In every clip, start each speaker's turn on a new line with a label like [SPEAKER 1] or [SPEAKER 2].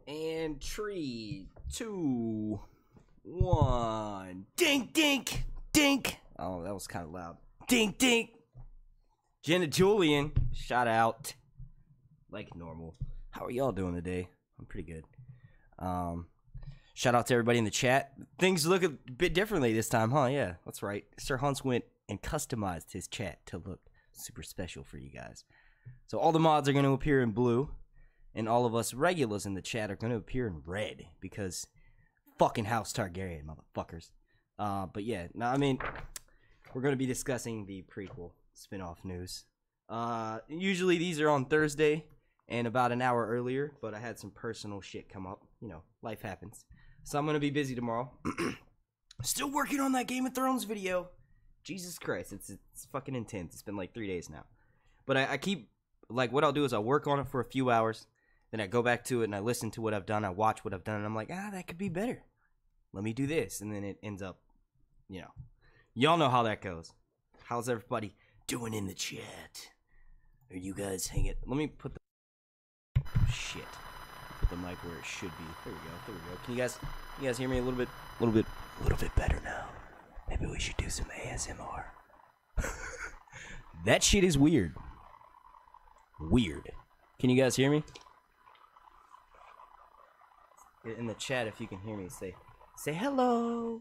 [SPEAKER 1] And 3, 2, 1. Dink, dink, dink. Oh, that was kind of loud. Dink, dink. Jenna Julian, shout out. Like normal. How are y'all doing today? I'm pretty good. Shout out to everybody in the chat. Things look a bit differently this time, huh? Yeah, that's right. Sir Hunts went and customized his chat to look super special for you guys. So all the mods are going to appear in blue. And all of us regulars in the chat are going to appear in red because fucking House Targaryen, motherfuckers. But yeah, no, I mean, we're going to be discussing the prequel spin-off news. Usually these are on Thursday and about an hour earlier, but I had some personal shit come up. You know, life happens. So I'm going to be busy tomorrow. Still working on that Game of Thrones video. Jesus Christ, it's fucking intense. It's been like 3 days now. But I keep, like, what I'll do is I'll work on it for a few hours. Then I go back to it and I listen to what I've done. I watch what I've done and I'm like, that could be better. Let me do this. And then it ends up, you know. Y'all know how that goes. How's everybody doing in the chat? Are you guys hanging? Let me put the... Shit. Put the mic where it should be. There we go. There we go. Can you guys hear me a little bit better now? Maybe we should do some ASMR. That shit is weird. Weird. Can you guys hear me? In the chat, if you can hear me, say hello.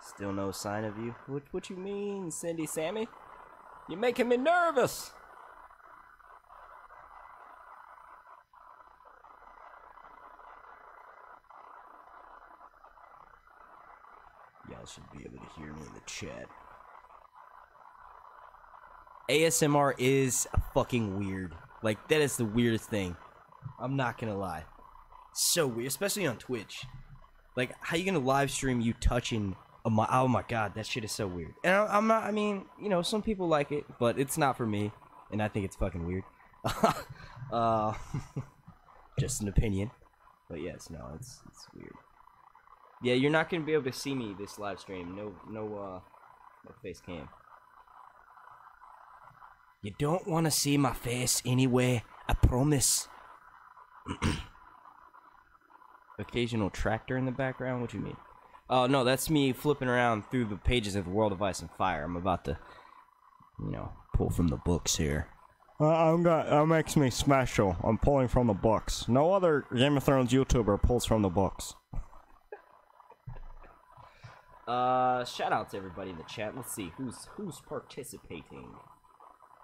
[SPEAKER 1] Still no sign of you. What you mean, Cindy Sammy? You're making me nervous. Y'all should be able to hear me in the chat. ASMR is fucking weird. Like, that is the weirdest thing. I'm not gonna lie. So weird, especially on Twitch. Like, how you gonna live stream you touching a mic? Oh my god, that shit is so weird. And I'm not, I mean, you know, some people like it, but it's not for me. And I think it's fucking weird. Just an opinion. But yes, no, it's weird. Yeah, you're not gonna be able to see me this live stream. No face cam. You don't want to see my face anyway, I promise. Occasional tractor in the background? What do you mean? Oh, no, that's me flipping around through the pages of the World of Ice and Fire. I'm about to, you know, pull from the books here. That makes me special. I'm pulling from the books. No other Game of Thrones YouTuber pulls from the books. Shout out to everybody in the chat. Let's see who's participating.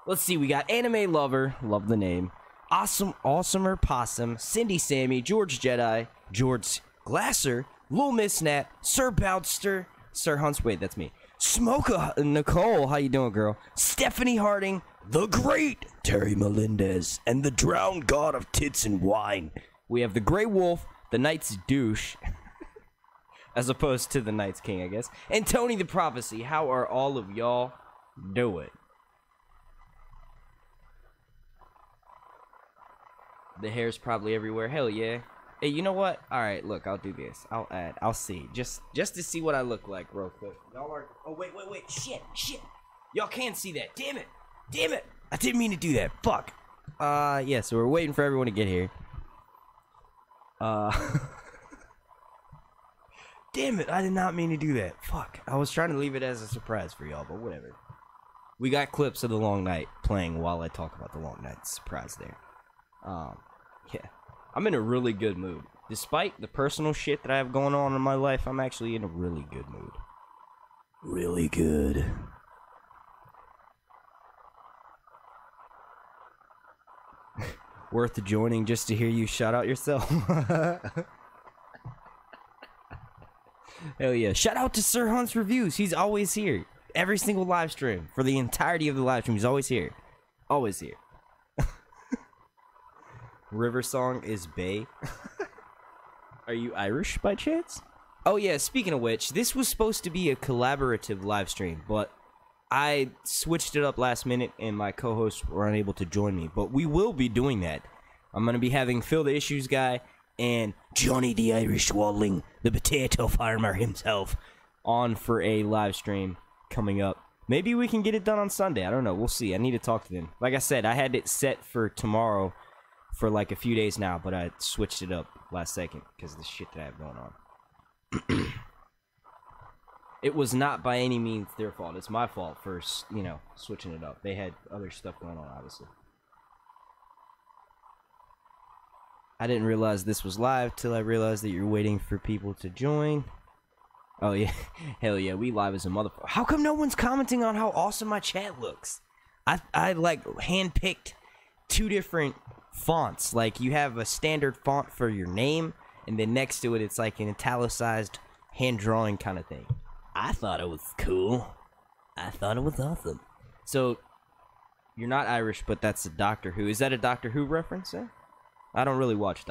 [SPEAKER 1] Let's see, we got Anime Lover, love the name. Awesomer Possum, Cindy Sammy, George Jedi, George Glasser, Lil Miss Nat, Sir Bounster, Sir Hunts, wait, that's me. Smoka Nicole, how you doing, girl? Stephanie Harding, the great Terry Melendez, and the drowned god of tits and wine. We have the Grey Wolf, the Knight's douche, as opposed to the Knight's King, I guess, and Tony the Prophecy. How are all of y'all doing? The hair's probably everywhere. Hell yeah. Hey, you know what? Alright, look, I'll do this. I'll see. Just to see what I look like real quick. Y'all are... Oh, wait. Shit. Y'all can't see that. Damn it. I didn't mean to do that. Fuck. Yeah, so we're waiting for everyone to get here. Damn it, I did not mean to do that. Fuck. I was trying to leave it as a surprise for y'all, but whatever. We got clips of The Long Night playing while I talk about The Long Night. Surprise there. Yeah, I'm in a really good mood. Despite the personal shit that I have going on in my life, I'm actually in a really good mood. Really good. Worth joining just to hear you shout out yourself. Hell yeah. Shout out to Sir Hunt's Reviews. He's always here. Every single live stream. For the entirety of the live stream, he's always here. Always here. River Song is bae. Are you Irish by chance? Oh yeah, speaking of which, this was supposed to be a collaborative live stream, but I switched it up last minute and my co-hosts were unable to join me. But we will be doing that. I'm going to be having Phil the Issues Guy and Johnny the Irish Wadling, the potato farmer himself, on for a live stream coming up. Maybe we can get it done on Sunday. I don't know. We'll see. I need to talk to them. Like I said, I had it set for tomorrow for like a few days now, but I switched it up last second because of the shit that I have going on. It was not by any means their fault. It's my fault for, you know, switching it up. They had other stuff going on, obviously. I didn't realize this was live till I realized that you're waiting for people to join. Oh, yeah. Hell yeah, we live as a motherfucker. How come no one's commenting on how awesome my chat looks? I like, handpicked 2 different fonts. Like, you have a standard font for your name, and then next to it, it's like an italicized hand-drawing kind of thing. I thought it was cool. I thought it was awesome. So, you're not Irish, but that's a Doctor Who. Is that a Doctor Who reference, eh? I don't really watch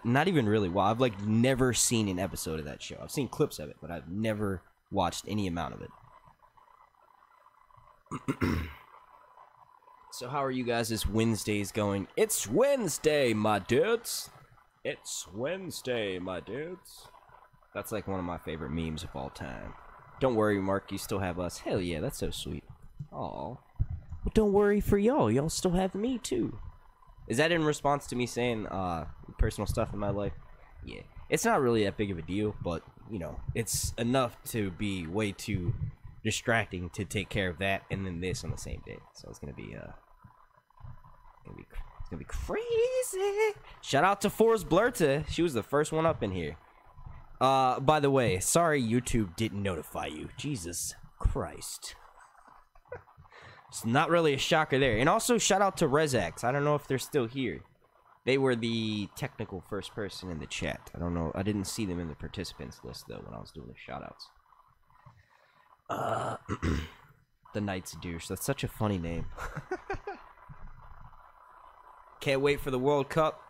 [SPEAKER 1] not even really well. I've like never seen an episode of that show. I've seen clips of it, but I've never watched any amount of it. So how are you guys this Wednesday's going? It's Wednesday, my dudes. It's Wednesday, my dudes. That's like one of my favorite memes of all time. Don't worry, Mark, you still have us. Hell yeah, that's so sweet. Aw. But don't worry for y'all. Y'all still have me too. Is that in response to me saying personal stuff in my life? Yeah. It's not really that big of a deal, but, you know, it's enough to be way too distracting to take care of that and then this on the same day. So it's gonna be crazy. Shout out to Forrest Blurta. She was the first one up in here. By the way, sorry YouTube didn't notify you. Jesus Christ. It's not really a shocker there. And also, shout out to Rezax. I don't know if they're still here. They were the technical first person in the chat. I don't know. I didn't see them in the participants list, though, when I was doing the shout-outs. The Knight's Douche. That's such a funny name. Can't wait for the World Cup.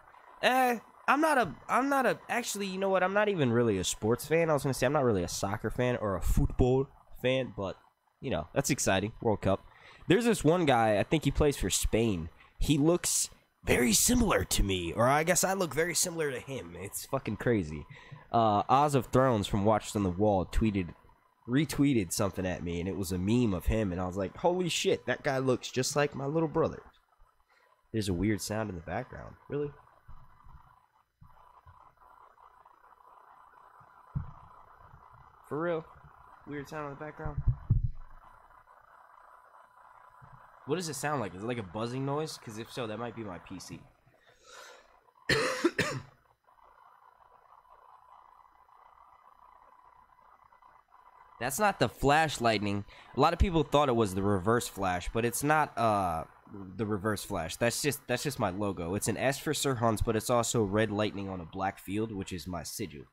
[SPEAKER 1] Actually, you know what? I'm not even really a sports fan. I was going to say I'm not really a soccer fan or a football fan, but, you know, that's exciting. World Cup. There's this one guy, I think he plays for Spain. He looks very similar to me, or I guess I look very similar to him. It's fucking crazy. Oz of Thrones from Watched on the Wall retweeted something at me, and it was a meme of him, and I was like, holy shit, that guy looks just like my little brother. There's a weird sound in the background. Really? For real? Weird sound in the background? What does it sound like? Is it like a buzzing noise? Because if so, that might be my PC. That's not the flash lightning. A lot of people thought it was the reverse flash, but it's not the reverse flash. That's just my logo. It's an S for Sir Hans, but it's also red lightning on a black field, which is my sigil.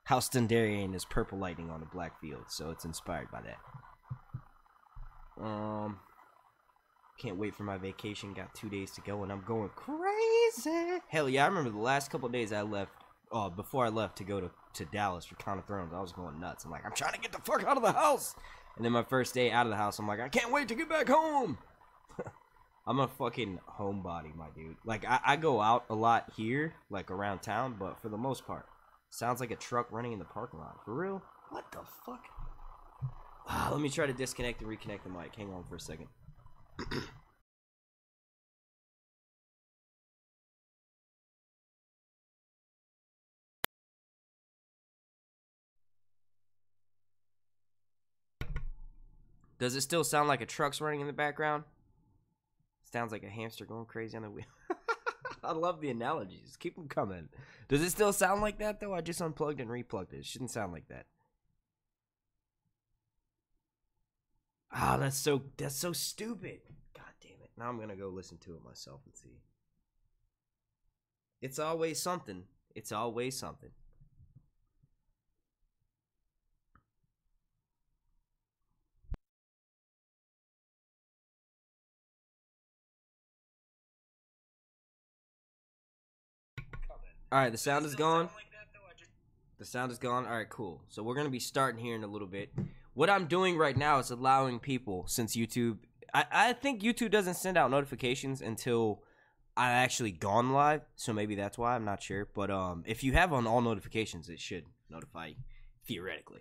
[SPEAKER 1] House Targaryen is purple lightning on a black field, so it's inspired by that. Can't wait for my vacation. Got 2 days to go, and I'm going crazy. Hell yeah, I remember the last couple of days I left, before I left to go to Dallas for Crown of Thrones, I was going nuts. I'm like, I'm trying to get the fuck out of the house. And then my first day out of the house, I'm like, I can't wait to get back home. I'm a fucking homebody, my dude. Like, I go out a lot here, like around town, but for the most part, sounds like a truck running in the parking lot. For real? What the fuck? Let me try to disconnect and reconnect the mic. Hang on for a second. Does it still sound like a truck's running in the background? Sounds like a hamster going crazy on the wheel. I love the analogies. Keep them coming. Does it still sound like that, though? I just unplugged and replugged it. It shouldn't sound like that. Ah, that's so stupid. God damn it. Now I'm going to go listen to it myself and see. It's always something. It's always something. Alright, the sound is gone. The sound is gone. Alright, cool. So we're going to be starting here in a little bit. What I'm doing right now is allowing people, since YouTube... I think YouTube doesn't send out notifications until I'm actually gone live. So maybe that's why. I'm not sure. But if you have on all notifications, it should notify you, theoretically.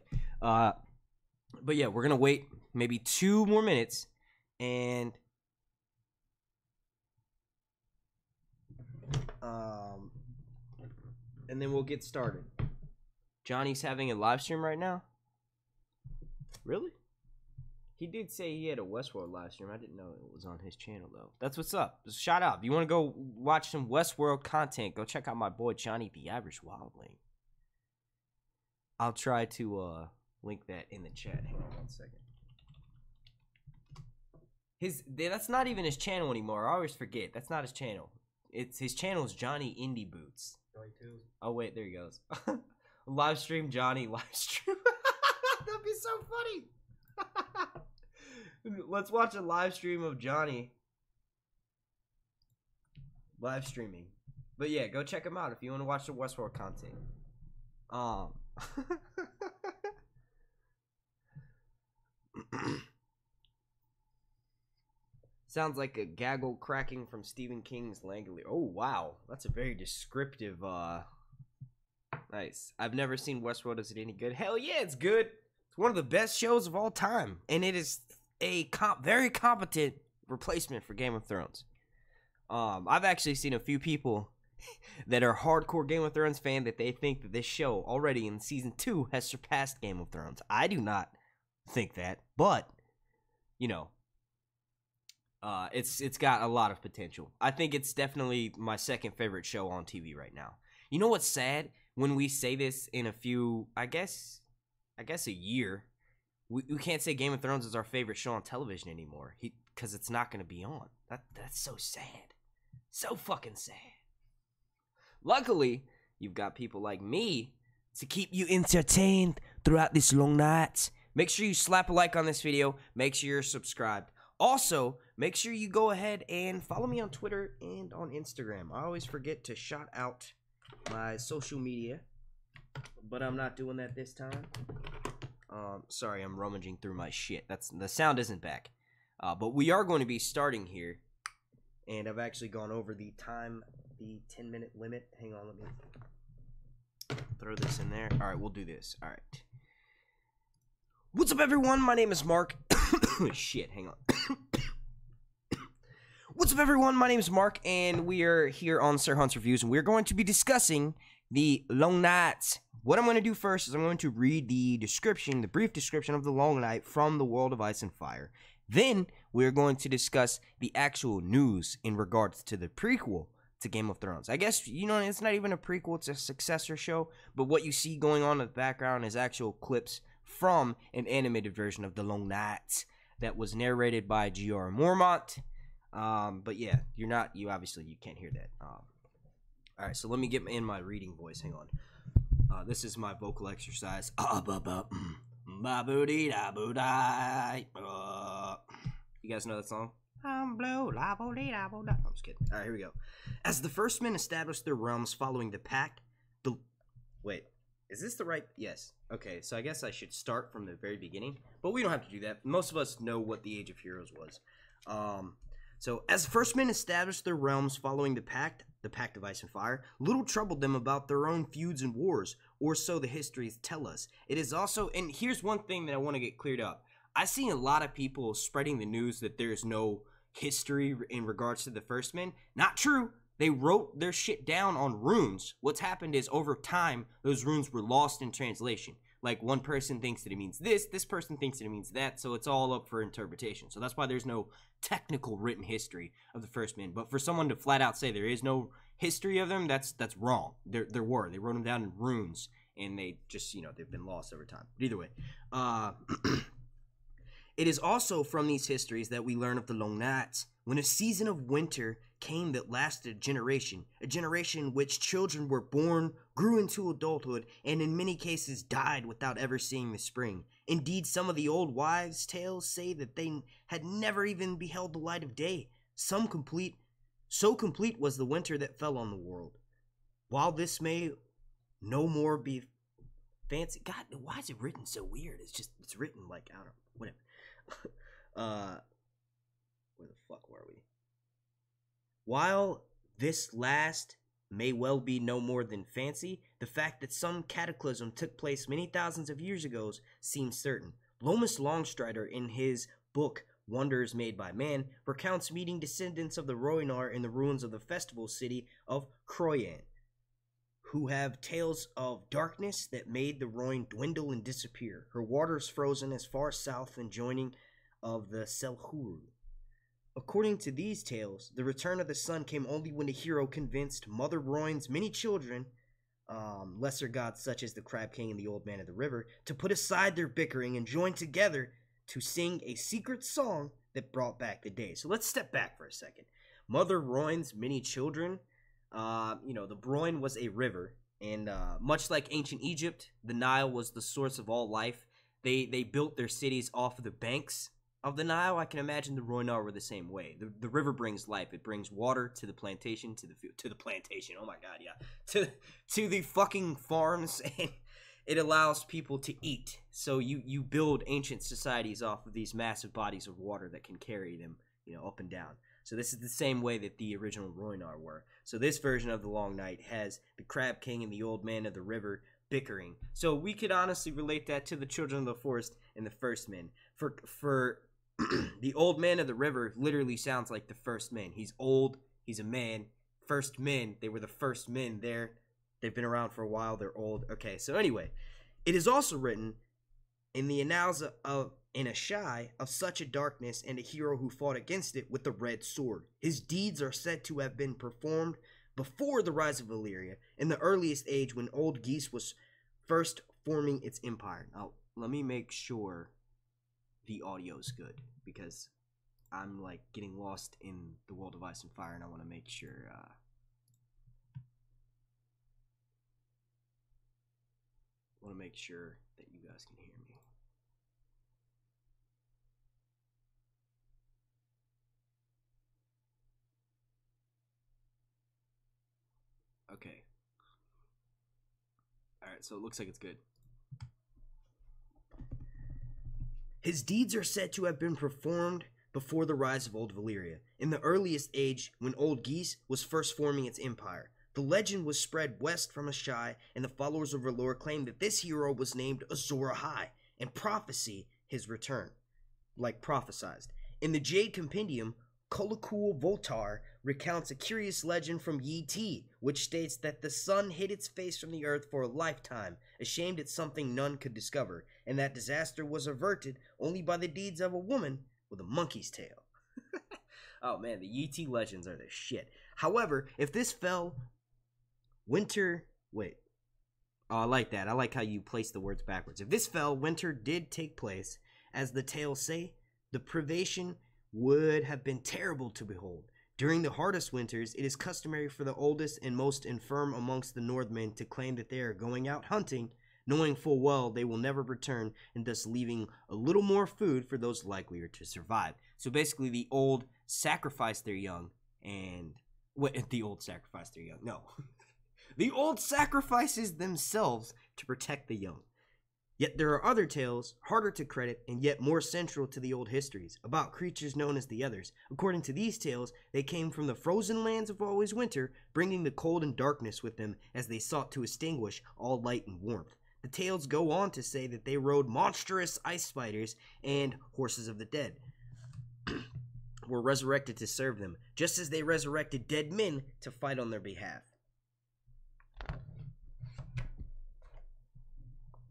[SPEAKER 1] But yeah, we're gonna wait maybe 2 more minutes, and then we'll get started. Johnny's having a live stream right now. Really? He did say he had a Westworld live stream. I didn't know it was on his channel, though. That's what's up. Just shout out. If you want to go watch some Westworld content, go check out my boy Johnny the Average Wildling. I'll try to link that in the chat. Hang on 1 second. That's not even his channel anymore. I always forget. That's not his channel. His channel is Johnny Indie Boots. Oh wait, there he goes. Live stream Johnny live stream. That'd be so funny. Let's watch a live stream of Johnny live streaming. But yeah, go check him out if you want to watch the Westworld content. Sounds like a gaggle cracking from Stephen King's Langolier. Oh wow, that's a very descriptive. Nice. I've never seen Westworld. Is it any good? Hell yeah, it's good. It's one of the best shows of all time, and it is a very competent replacement for Game of Thrones. I've actually seen a few people that are hardcore Game of Thrones fan that they think that this show already in season 2 has surpassed Game of Thrones. I do not think that, but you know, it's got a lot of potential. I think it's definitely my second favorite show on TV right now. You know what's sad? When we say this in a few, I guess a year, we can't say Game of Thrones is our favorite show on television anymore. Because it's not going to be on. That's so sad. So fucking sad. Luckily, you've got people like me to keep you entertained throughout this long night. Make sure you slap a like on this video. Make sure you're subscribed. Also, make sure you go ahead and follow me on Twitter and on Instagram. I always forget to shout out my social media, but I'm not doing that this time. Sorry, I'm rummaging through my shit. The sound isn't back. But we are going to be starting here, and I've actually gone over the 10-minute limit. Hang on, let me throw this in there. All right, we'll do this. All right. What's up, everyone? My name is Mark. Shit, hang on. What's up, everyone? My name is Mark, and we are here on Sir Hunt's Reviews, and we're going to be discussing the Long Night. What I'm going to do first is I'm going to read the description, the brief description of the Long Night from the World of Ice and Fire. Then we're going to discuss the actual news in regards to the prequel to Game of Thrones. I guess, you know, it's not even a prequel, it's a successor show, but what you see going on in the background is actual clips from an animated version of the Long Night that was narrated by G.R. Mormont. But yeah, you obviously can't hear that. Alright, so let me get in my reading voice. Hang on. This is my vocal exercise. You guys know that song? I'm blue, I'm just kidding. Alright, here we go. As the first men established their realms following the pact, wait, is this the right? Yes. Okay, so I guess I should start from the very beginning, but we don't have to do that. Most of us know what the Age of Heroes was. So, as the first men established their realms following the Pact of Ice and Fire, little troubled them about their own feuds and wars, or so the histories tell us. It is also, and here's one thing that I want to get cleared up. I've seen a lot of people spreading the news that there's no history in regards to the first men. Not true. They wrote their shit down on runes. What's happened is, over time, those runes were lost in translation. Like, one person thinks that it means this person thinks that it means that, so it's all up for interpretation. So that's why there's no technical written history of the first men. But for someone to flat out say there is no history of them, that's wrong. There were. They wrote them down in runes, and they just, they've been lost over time. But either way, it is also from these histories that we learn of the Long Nights, when a season of winter came that lasted a generation in which children were born, grew into adulthood, and in many cases died without ever seeing the spring. Indeed, some of the old wives' tales say that they had never even beheld the light of day. So complete was the winter that fell on the world. While this may no more be fancy, God, why is it written so weird? It's written like, I don't know, whatever. Where the fuck were we? While this last may well be no more than fancy, the fact that some cataclysm took place many thousands of years ago seems certain. Lomas Longstrider, in his book Wonders Made by Man, recounts meeting descendants of the Rhoynar in the ruins of the festival city of Croyan, who have tales of darkness that made the Rhoyne dwindle and disappear, her waters frozen as far south and joining of the Selhuru. According to these tales, the return of the sun came only when the hero convinced Mother Rhoyne's many children, lesser gods such as the Crab King and the Old Man of the River, to put aside their bickering and join together to sing a secret song that brought back the day. So let's step back for a second. Mother Rhoyne's many children, the Rhoyne was a river, and much like ancient Egypt, the Nile was the source of all life. They built their cities off of the banks of the Nile. I can imagine the Rhoynar were the same way. The river brings life. It brings water to the plantation, to the plantation. Oh my God, yeah, to the fucking farms, and it allows people to eat. So you build ancient societies off of these massive bodies of water that can carry them, up and down. So this is the same way that the original Rhoynar were. So this version of the Long Night has the Crab King and the Old Man of the River bickering. So we could honestly relate that to the Children of the Forest and the First Men. For the Old Man of the River literally sounds like the First Men. He's old. He's a man. First Men. They were the first men there. They've been around for a while. They're old. Okay, so anyway, it is also written in the annals of in a shy of such a darkness and a hero who fought against it with the red sword. His deeds are said to have been performed before the rise of Valyria, in the earliest age when Old Geese was first forming its empire. Now, let me make sure the audio's good, because I'm like getting lost in the world of Ice and Fire, and I want to make sure that you guys can hear me. Okay. Alright, so it looks like it's good. His deeds are said to have been performed before the rise of Old Valyria, in the earliest age when Old Geese was first forming its empire. The legend was spread west from Ashai, and the followers of R'hllor claimed that this hero was named Azor Ahai, and prophesy his return, like prophesized. In the Jade Compendium, Kolakul Voltar recounts a curious legend from Yi Ti, which states that the sun hid its face from the earth for a lifetime, ashamed at something none could discover, and that disaster was averted only by the deeds of a woman with a monkey's tail. Oh man, the Yi Ti legends are the shit. However, if this fell, I like that. I like how you place the words backwards. If this fell, winter did take place. As the tales say, the privation would have been terrible to behold. During the hardest winters, it is customary for the oldest and most infirm amongst the Northmen to claim that they are going out hunting, knowing full well they will never return, and thus leaving a little more food for those likelier to survive. So basically, the old sacrifice their young, and the old sacrifice their young. No. The old sacrifices themselves to protect the young. Yet there are other tales, harder to credit and yet more central to the old histories, about creatures known as the Others. According to these tales, they came from the frozen lands of always winter, bringing the cold and darkness with them as they sought to extinguish all light and warmth. The tales go on to say that they rode monstrous ice spiders, and horses of the dead were resurrected to serve them, just as they resurrected dead men to fight on their behalf.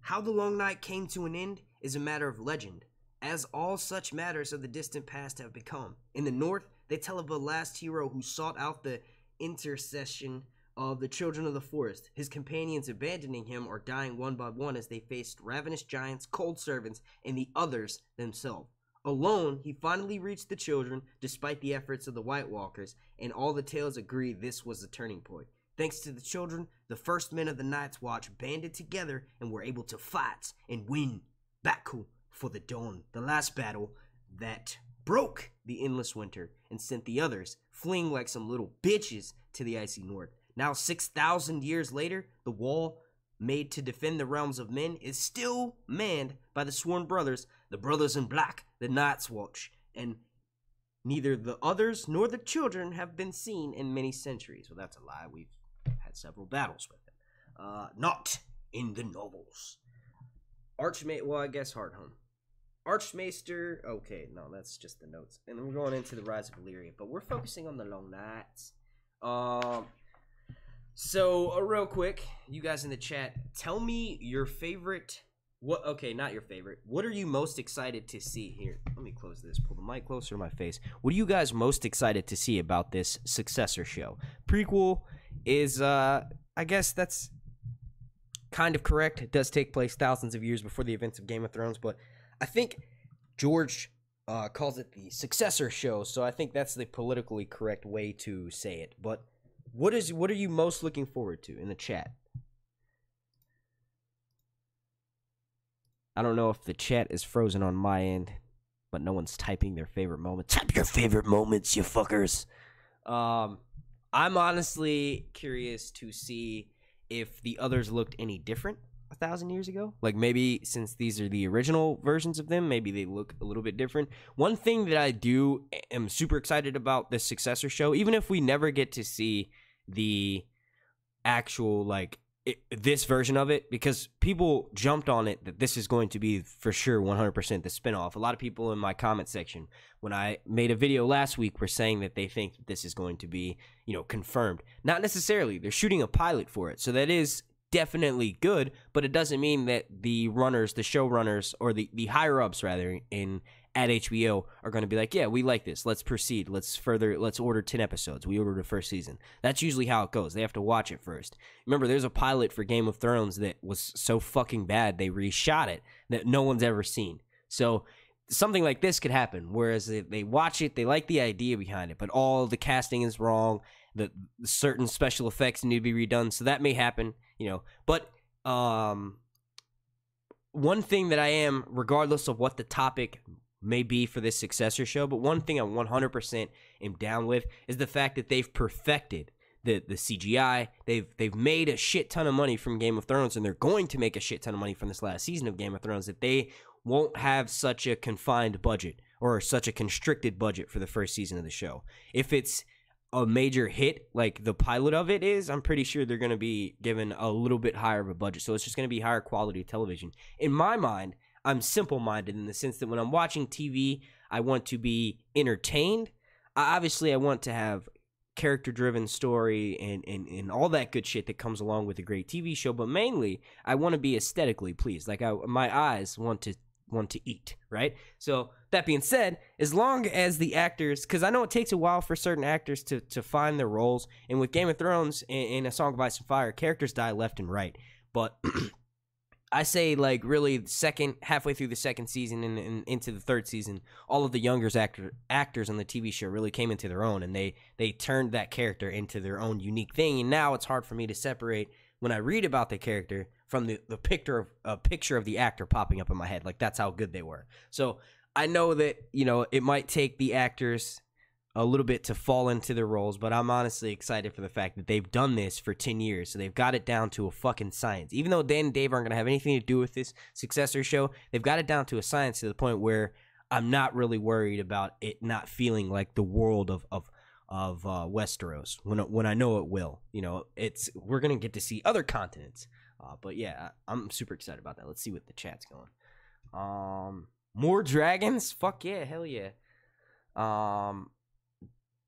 [SPEAKER 1] How the Long Night came to an end is a matter of legend, as all such matters of the distant past have become. In the north, they tell of a last hero who sought out the intercession of the Children of the Forest, his companions abandoning him or dying one by one as they faced ravenous giants, cold servants, and the Others themselves. Alone, he finally reached the children, despite the efforts of the White Walkers, and all the tales agree this was the turning point. Thanks to the children, the first men of the Night's Watch banded together and were able to fight and win Baku for the dawn, the last battle that broke the endless winter and sent the Others fleeing like some little bitches to the icy north. Now 6,000 years later, the wall made to defend the realms of men is still manned by the sworn brothers, the Brothers in Black, the Night's Watch, and neither the Others nor the children have been seen in many centuries. Well, that's a lie. We've had several battles with them. Not in the novels. Archmage, well, I guess Hardhome. Archmaester. Okay, no, that's just the notes. And then we're going into the Rise of Valyria, but we're focusing on the Long Nights. So real quick, you guys in the chat, tell me your favorite. What? Okay, not your favorite. What are you most excited to see here? Let me close this. Pull the mic closer to my face. What are you guys most excited to see about this Successor show? Prequel is, I guess that's kind of correct. It does take place thousands of years before the events of Game of Thrones, but I think George calls it the Successor show, so I think that's the politically correct way to say it. But what are you most looking forward to in the chat? I don't know if the chat is frozen on my end, but no one's typing their favorite moments. Type your favorite moments, you fuckers. I'm honestly curious to see if the others looked any different 1,000 years ago. Like, maybe since these are the original versions of them, maybe they look a little bit different. One thing that I am super excited about this Successor show, even if we never get to see the actual, like, this version of it, because people jumped on it that this is going to be for sure 100% the spinoff. A lot of people in my comment section, when I made a video last week, were saying that they think that this is going to be, confirmed. Not necessarily. They're shooting a pilot for it, so that is definitely good, but it doesn't mean that the runners, the showrunners, or the higher ups rather at HBO are going to be like, yeah, we like this, let's proceed, let's order 10 episodes. We ordered the first season. That's usually how it goes. They have to watch it first. Remember, there's a pilot for Game of Thrones that was so fucking bad they reshot it that no one's ever seen. So something like this could happen, whereas they watch it, they like the idea behind it, but all the casting is wrong, the certain special effects need to be redone, so that may happen, but one thing that I am, regardless of what the topic may be for this Successor show, but one thing I 100% am down with is the fact that they've perfected the CGI. They've made a shit ton of money from Game of Thrones, and they're going to make a shit ton of money from this last season of Game of Thrones, that they won't have such a confined budget or such a constricted budget for the first season of the show. If it's a major hit like the pilot of it is, I'm pretty sure they're going to be given a little bit higher of a budget, so it's just going to be higher quality television. In my mind, I'm simple-minded in the sense that when I'm watching TV, I want to be entertained. Obviously, I want to have character-driven story and all that good shit that comes along with a great TV show, but mainly, I want to be aesthetically pleased. Like, my eyes want to eat, right? So that being said, as long as the actors, because I know it takes a while for certain actors to find their roles, and with Game of Thrones and A Song of Ice and Fire, characters die left and right, but I say, like, really halfway through the second season and into the third season, all of the younger actors on the TV show really came into their own, and they turned that character into their own unique thing, and now it's hard for me to separate when I read about the character from the picture of the actor popping up in my head. Like, that's how good they were. So I know that, it might take the actors a little bit to fall into their roles, but I'm honestly excited for the fact that they've done this for 10 years, so they've got it down to a fucking science. Even though Dan and Dave aren't going to have anything to do with this Successor show, they've got it down to a science to the point where I'm not really worried about it not feeling like the world of Westeros when I know it will. We're going to get to see other continents. But yeah, I'm super excited about that. Let's see what the chat's going. More dragons? Fuck yeah, hell yeah.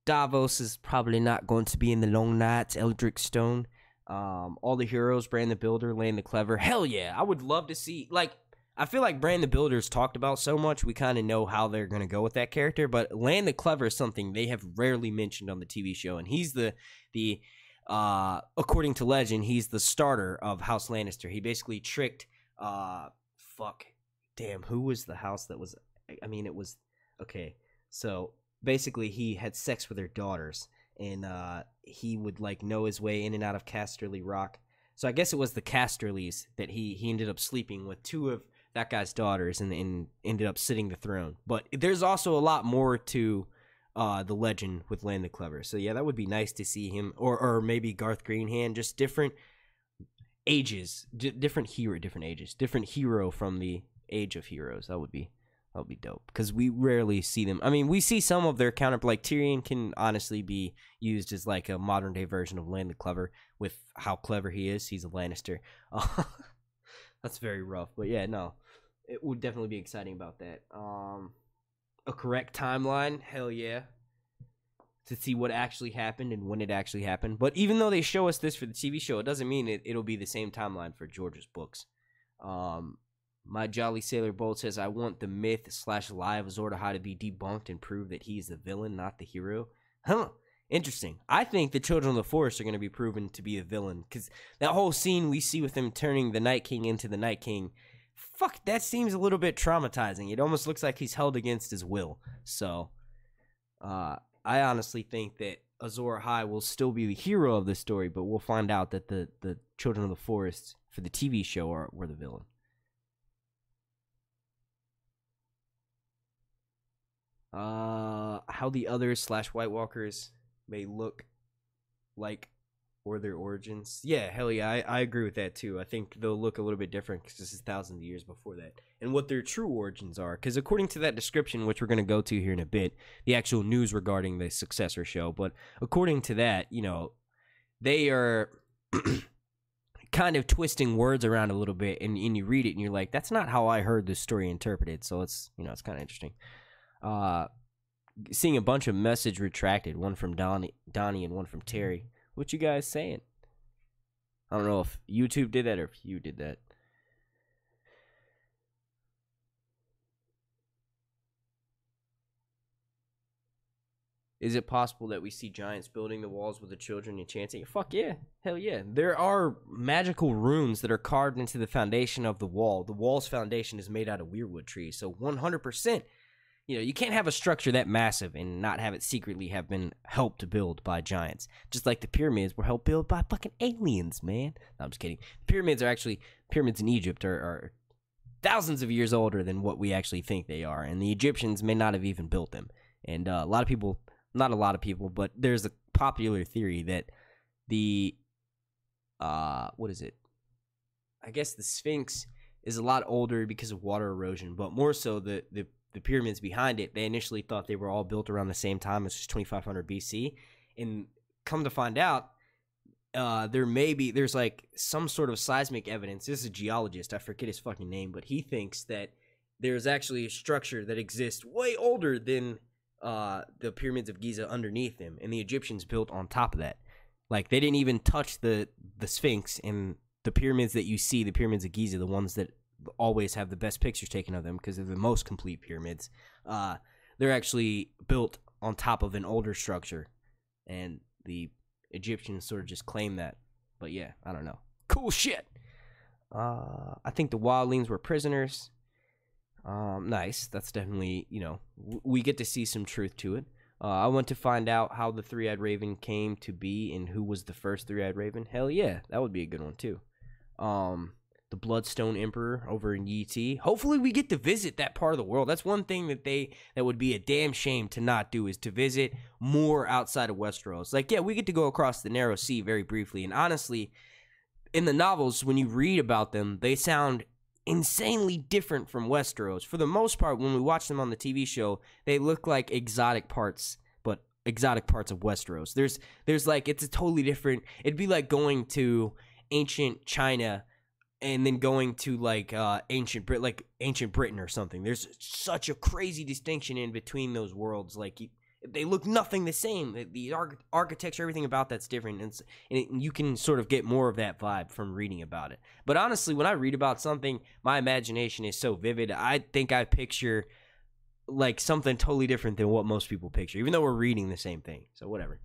[SPEAKER 1] Davos is probably not going to be in the Long Nights. Eldrick Stone. All the heroes, Bran the Builder, Lan the Clever. Hell yeah, I would love to see, like, I feel like Bran the Builder's talked about so much, we kind of know how they're going to go with that character, but Lan the Clever is something they have rarely mentioned on the TV show, and he's the according to legend, he's the starter of House Lannister. He basically tricked, who was the house that was, so basically he had sex with their daughters, and he would, like, know his way in and out of Casterly Rock. So I guess it was the Casterlys that he ended up sleeping with two of that guy's daughters and ended up sitting the throne. But there's also a lot more to the legend with Lan the Clever. So yeah, that would be nice to see him, or maybe Garth Greenhand, just different ages, different hero from the Age of Heroes. That would be dope, because we rarely see them. I mean, we see some of their counter, like Tyrion can honestly be used as like a modern day version of Lan the Clever with how clever he is. He's a Lannister. That's very rough, but yeah, no, it would definitely be exciting about that. A correct timeline, hell yeah. To see what actually happened and when it actually happened. But even though they show us this for the TV show, it doesn't mean it'll be the same timeline for George's books. My Jolly Sailor Bolt says, I want the myth/lie of Azor Ahai to be debunked and prove that he's the villain, not the hero. Huh. Interesting. I think the Children of the Forest are going to be proven to be a villain, because that whole scene we see with him turning the Night King into the Night King, fuck, that seems a little bit traumatizing. It almost looks like he's held against his will. So, I honestly think that Azor Ahai will still be the hero of this story, but we'll find out that the Children of the Forest for the TV show were the villain. How the others / White Walkers may look like, or their origins. Yeah, hell yeah, I agree with that too. I think they'll look a little bit different because this is thousands of years before that. And what their true origins are. Because according to that description, which we're going to go to here in a bit, the actual news regarding the Successor show, but according to that, you know, they are kind of twisting words around a little bit, and you read it and you're like, that's not how I heard this story interpreted. So it's, you know, it's kind of interesting. Seeing a bunch of message retracted, one from Donnie and one from Terry. What you guys saying? I don't know if YouTube did that or if you did that. Is it possible that we see giants building the walls with the children and chanting? Fuck yeah. Hell yeah. There are magical runes that are carved into the foundation of the wall. The wall's foundation is made out of weirwood trees. So 100%. You know, you can't have a structure that massive and not have it secretly have been helped build by giants. Just like the pyramids were helped build by fucking aliens, man. No, I'm just kidding. Pyramids in Egypt are thousands of years older than what we actually think they are. And the Egyptians may not have even built them. And a lot of people, not a lot of people, but there's a popular theory that the, what is it? I guess the Sphinx is a lot older because of water erosion, but more so the pyramids behind it, they initially thought they were all built around the same time as 2500 BC. And come to find out, there's like some sort of seismic evidence. This is a geologist, I forget his fucking name, but he thinks that there's actually a structure that exists way older than the pyramids of Giza underneath them, and the Egyptians built on top of that. Like, they didn't even touch the Sphinx, and the pyramids that you see, the pyramids of Giza, the ones that always have the best pictures taken of them because they're the most complete pyramids, they're actually built on top of an older structure, and the Egyptians sort of just claim that. But yeah, I don't know. Cool shit. I think the wildlings were prisoners. Nice. That's definitely, you know, we get to see some truth to it. I want to find out how the three-eyed raven came to be and who was the first three-eyed raven. Hell yeah, that would be a good one too. The Bloodstone Emperor over in Yi. Hopefully we get to visit that part of the world. That's one thing that would be a damn shame to not do, is to visit more outside of Westeros. Like, yeah, we get to go across the Narrow Sea very briefly, and honestly, in the novels, when you read about them, they sound insanely different from Westeros. For the most part, when we watch them on the TV show, they look like exotic parts of Westeros. There's like, it's a totally different, it'd be like going to ancient China and then going to like ancient Britain or something. There's such a crazy distinction in between those worlds. Like, they look nothing the same. The architecture, everything about that's different, and you can sort of get more of that vibe from reading about it. But honestly, when I read about something, my imagination is so vivid. I think I picture like something totally different than what most people picture, even though we're reading the same thing. So whatever.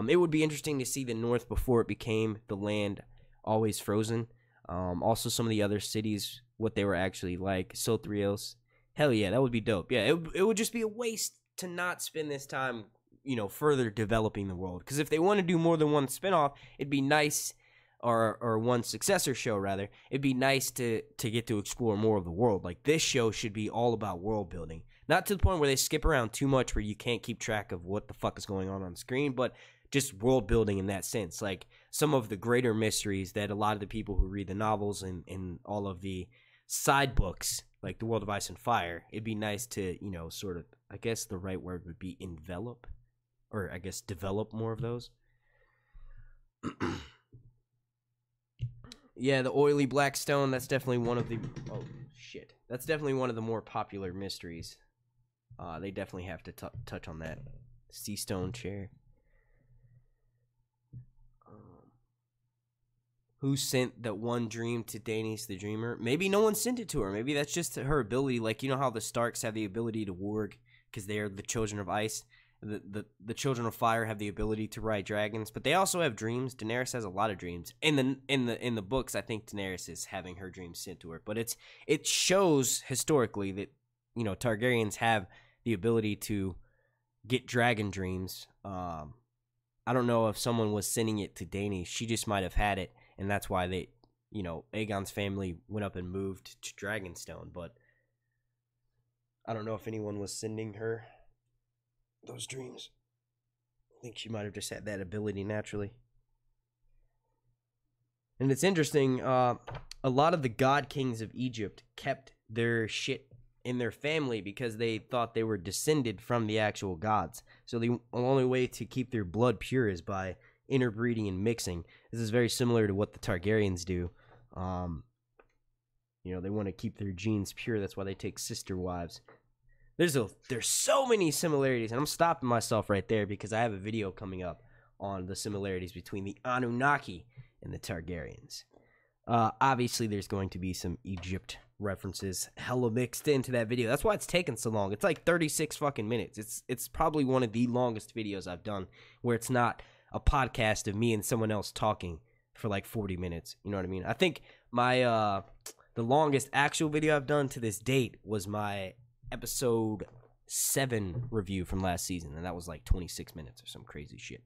[SPEAKER 1] It would be interesting to see the North before it became the land always frozen. Also some of the other cities, what they were actually like. Sothrios. Hell yeah, that would be dope. Yeah, it would just be a waste to not spend this time, you know, further developing the world. Because if they want to do more than one spinoff, it'd be nice, or one successor show rather, it'd be nice to get to explore more of the world. Like, this show should be all about world building. Not to the point where they skip around too much where you can't keep track of what the fuck is going on screen, but just world building in that sense. Like, some of the greater mysteries that a lot of the people who read the novels and all of the side books, like The World of Ice and Fire, it'd be nice to, you know, sort of, I guess the right word would be envelop, or I guess develop more of those. Yeah, the oily black stone, that's definitely one of the, oh shit, That's definitely one of the more popular mysteries. They definitely have to touch on that. Sea stone chair. Who sent that one dream to Daenerys the Dreamer? Maybe no one sent it to her. Maybe that's just her ability. Like, you know how the Starks have the ability to warg because they are the children of ice. The children of fire have the ability to ride dragons, but they also have dreams. Daenerys has a lot of dreams. In the books, I think Daenerys is having her dreams sent to her. But it shows historically that, you know, Targaryens have the ability to get dragon dreams. I don't know if someone was sending it to Daenerys. She just might have had it. And that's why they, you know, Aegon's family went up and moved to Dragonstone. But I don't know if anyone was sending her those dreams. I think she might have just had that ability naturally. And it's interesting, a lot of the god kings of Egypt kept their shit in their family because they thought they were descended from the actual gods. So the only way to keep their blood pure is by interbreeding and mixing. This is very similar to what the Targaryens do. You know, they want to keep their genes pure. That's why they take sister wives. There's so many similarities, and I'm stopping myself right there because I have a video coming up on the similarities between the Anunnaki and the Targaryens. Obviously, there's going to be some Egypt references hella mixed into that video. That's why it's taken so long. It's like 36 fucking minutes. It's probably one of the longest videos I've done where it's not a podcast of me and someone else talking for like 40 minutes. You know what I mean? I think my the longest actual video I've done to this date was my episode 7 review from last season, and that was like 26 minutes or some crazy shit.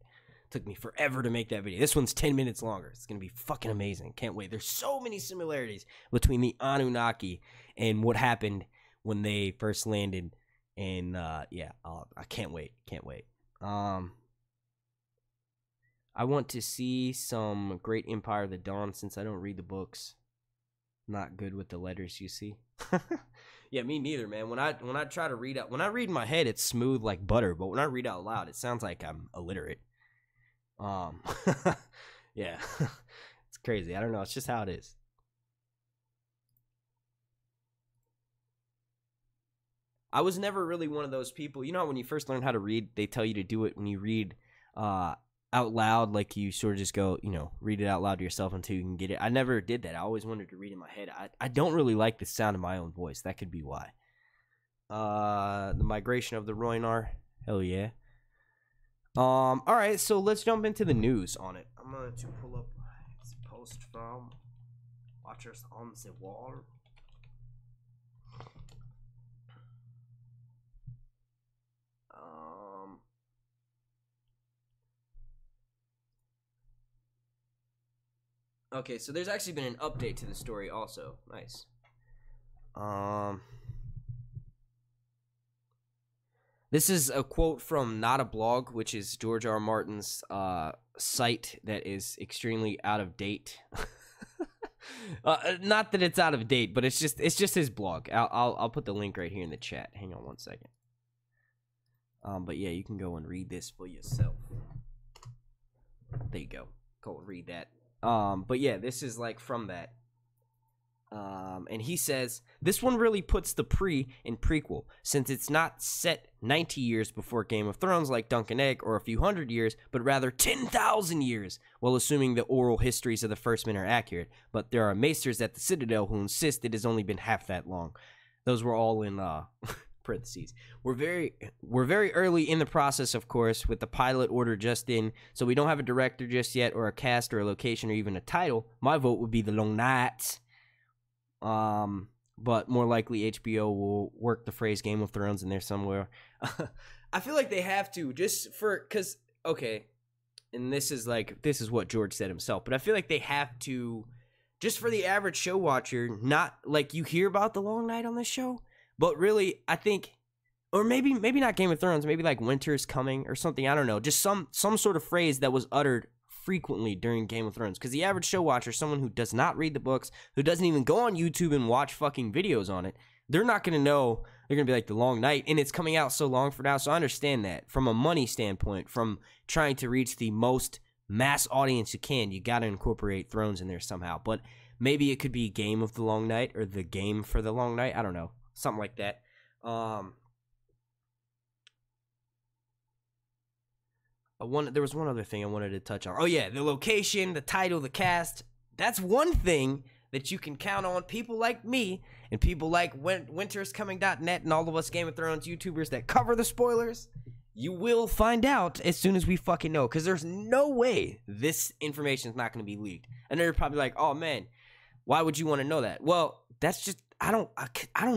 [SPEAKER 1] Took me forever to make that video. This one's 10 minutes longer. It's gonna be fucking amazing. Can't wait. There's so many similarities between the Anunnaki and what happened when they first landed. And yeah, I can't wait. I want to see some Great Empire of the Dawn since I don't read the books. Not good with the letters, you see. Yeah, me neither, man. When I try to read out, when I read in my head, it's smooth like butter, but when I read out loud, it sounds like I'm illiterate. Yeah, it's crazy. I don't know. It's just how it is. I was never really one of those people. You know how when you first learn how to read, they tell you to do it when you read out loud, like you sort of just go, you know, read it out loud to yourself until you can get it. I never did that. I always wanted to read in my head. I don't really like the sound of my own voice. That could be why. The migration of the Rhoynar. Hell yeah. All right, so let's jump into the news on it. I'm going to pull up this post from Watchers on the Wall. Okay, so there's actually been an update to the story also. Nice. This is a quote from Not a Blog, which is George R. Martin's site that is extremely out of date. Not that it's out of date, but it's just his blog. I'll put the link right here in the chat. Hang on one second. But yeah, you can go and read this for yourself. There you go. Go and read that. But yeah, this is like from that. And he says, this one really puts the pre in prequel, since it's not set 90 years before Game of Thrones like Dunk and Egg or a few hundred years, but rather 10,000 years, while assuming the oral histories of the First Men are accurate. But there are Maesters at the Citadel who insist it has only been half that long. Those were all in parentheses. We're very early in the process, of course, with the pilot order just in, so we don't have a director just yet, or a cast, or a location, or even a title. My vote would be The Long Nights. But more likely HBO will work the phrase Game of Thrones in there somewhere. I feel like they have to, just for, because, okay, and this is what George said himself, but I feel like they have to, just for the average show watcher, not, like, you hear about The Long Night on this show, but really, I think, or maybe not Game of Thrones, maybe like Winter's Coming or something, I don't know, just some sort of phrase that was uttered frequently during Game of Thrones, because the average show watcher, someone who does not read the books, who doesn't even go on YouTube and watch fucking videos on it, they're not going to know. They're going to be like, The Long Night, and it's coming out so long for now, so I understand that. From a money standpoint, from trying to reach the most mass audience you can, you got to incorporate Thrones in there somehow, but Maybe it could be Game of the Long Night or the Game for the Long Night. I don't know. Something like that. There was one other thing I wanted to touch on. Oh, yeah, the location, the title, the cast. That's one thing that you can count on. People like me and people like winteriscoming.net and all of us Game of Thrones YouTubers that cover the spoilers. You will find out as soon as we fucking know, because there's no way this information is not going to be leaked. And they're probably like, oh, man, why would you want to know that? Well, that's just, I don't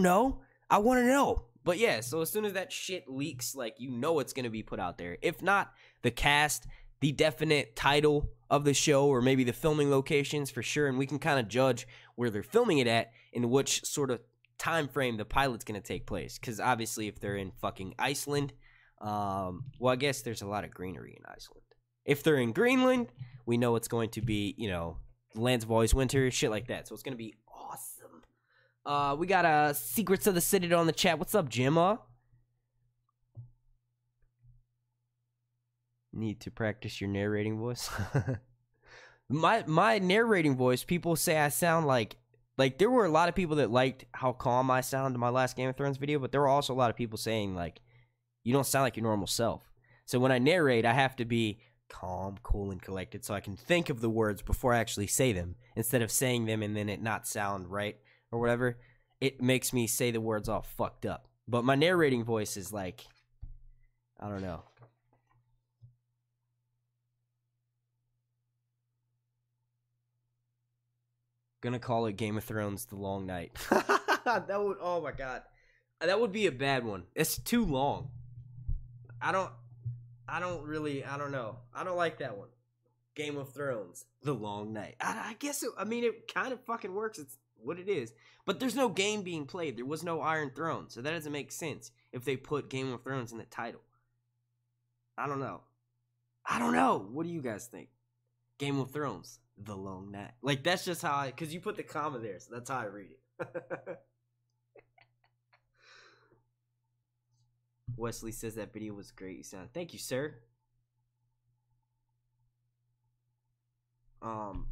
[SPEAKER 1] know. I want to know. But yeah, so as soon as that shit leaks, like, you know it's going to be put out there. If not, the cast, the definite title of the show, or maybe the filming locations for sure, and we can kind of judge where they're filming it at and which sort of time frame the pilot's going to take place. Because obviously if they're in fucking Iceland, well, I guess there's a lot of greenery in Iceland. If they're in Greenland, we know it's going to be, you know, Lands of Always Winter, shit like that. So it's going to be awesome. We got Secrets of the Citadel on the chat. What's up, Gemma? Need to practice your narrating voice. my narrating voice, people say I sound like there were a lot of people that liked how calm I sound in my last Game of Thrones video, but there were also a lot of people saying, like, you don't sound like your normal self. So when I narrate, I have to be calm, cool, and collected so I can think of the words before I actually say them, instead of saying them and then it not sound right or whatever. It makes me say the words all fucked up. But my narrating voice is like, I don't know. Gonna call it Game of Thrones The Long Night. That would, oh my god. That would be a bad one. It's too long. I don't know. I don't like that one. Game of Thrones The Long Night. I guess it kind of fucking works. It's what it is. But there's no game being played. There was no Iron Throne. So that doesn't make sense if they put Game of Thrones in the title. I don't know. What do you guys think? Game of Thrones The Long Night. Like, that's just how because you put the comma there, so that's how I read it. Wesley says that video was great. You sound. Thank you, sir.